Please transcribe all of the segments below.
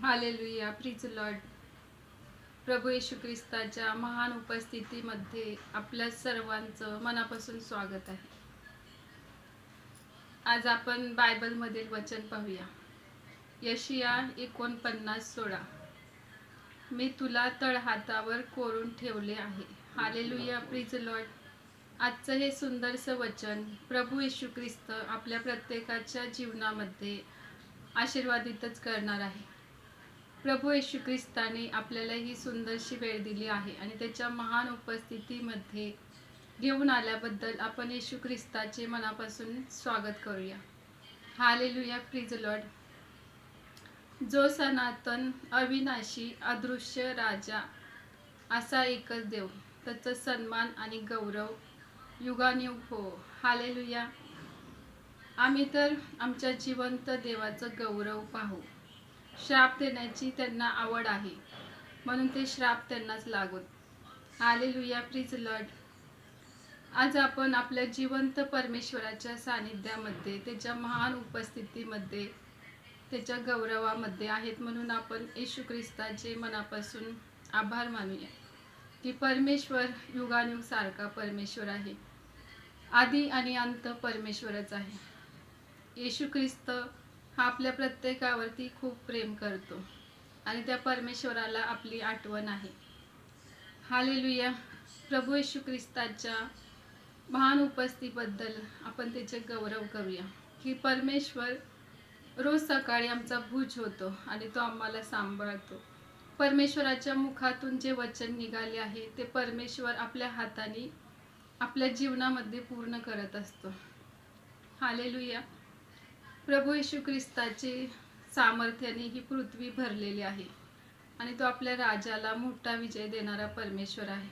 Hallelujah, praise Lord. प्रभू येशू ख्रिस्ताच्या महान उपस्थितीमध्ये आपल्या सर्वांचं मनापासून स्वागत आहे. आज आपण बायबलमधील वचन पाहूया. यशिया 49:16. मी तुला तळहातावर कोरून ठेवले आहे. Hallelujah, praise lord. आजचं हे सुंदरसं वचन प्रभू येशू ख्रिस्त आपल्या प्रत्येकाच्या जीवनामध्ये आशीर्वादितच करणार आहे. प्रभू येशू ख्रिस्ताने आपल्याला ही सुंदरशी वेळ दिली आहे आणि त्याच्या महान उपस्थितीमध्ये घेऊन आल्याबद्दल आपण येशू ख्रिस्ताचे मनापासून स्वागत करूया. Hallelujah, praise lord. जो सनातन, अविनाशी, अदृश्य राजा असा एकच देव, त्याचा सन्मान आणि गौरव युगानुयुग हो. हालेलुया. आम्ही तर आमच्या जिवंत देवाचं गौरव पाहू. श्राप देण्याची त्यांना आवड आहे, म्हणून ते श्राप त्यांनाच लागोत. Hallelujah, praise Lord. आज आपण आपल्या जिवंत परमेश्वराच्या सानिध्यामध्ये, त्याच्या महान उपस्थितीमध्ये, त्याच्या गौरवामध्ये आहेत, म्हणून आपण येशू ख्रिस्ताचे मनापासून आभार मानूया की परमेश्वर युगानुयुग सारखा परमेश्वर आहे. आदी आणि अंत परमेश्वरच आहे. येशू ख्रिस्त हा आपल्या प्रत्येकावरती खूप प्रेम करतो आणि त्या परमेश्वराला आपली आठवण आहे. हालेलुया. प्रभू येशू ख्रिस्ताच्या महान उपस्थितीबद्दल आपण त्याचे गौरव करूया की परमेश्वर रोज सकाळी आमचा भुज होतो आणि तो आम्हाला सांभाळतो. परमेश्वराच्या मुखातून जे वचन निघाले आहे ते परमेश्वर आपल्या हाताने आपल्या जीवनामध्ये पूर्ण करत असतो. हालेलुया. प्रभू येशू ख्रिस्ताचे सामर्थ्याने ही पृथ्वी भरलेली आहे आणि तो आपल्या राजाला मोठा विजय देणारा परमेश्वर आहे.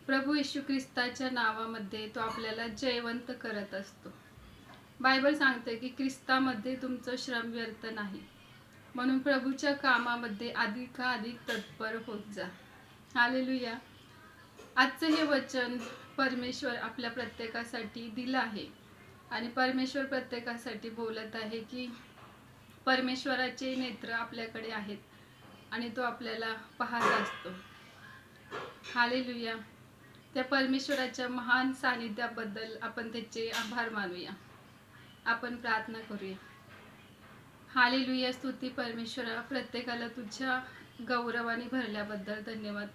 प्रभू येशू ख्रिस्ताच्या नावामध्ये तो आपल्याला जयवंत करत असतो. बायबल सांगते की ख्रिस्तामध्ये तुमचं श्रम व्यर्थ नाही, म्हणून प्रभूच्या कामामध्ये अधिकाधिक तत्पर होत जा. हालेलुया. आजचं हे वचन परमेश्वर आपल्या प्रत्येकासाठी दिलं आहे आणि परमेश्वर प्रत्येकासाठी बोलत आहे की परमेश्वराचे नेत्र आपल्याकडे आहेत आणि तो आपल्याला पाहत असतो. हालेलुया. त्या परमेश्वराच्या महान सानिध्याबद्दल आपण त्याचे आभार मानूया. आपण प्रार्थना करूया. हालेलुया. स्तुती परमेश्वरा, प्रत्येकाला तुझ्या गौरवाने भरल्याबद्दल धन्यवाद.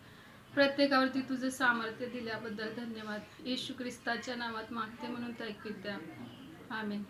प्रत्येकावरती तुझं सामर्थ्य दिल्याबद्दल धन्यवाद. येशू ख्रिस्ताच्या नावात मागते म्हणून ऐकत द्या. आमेन.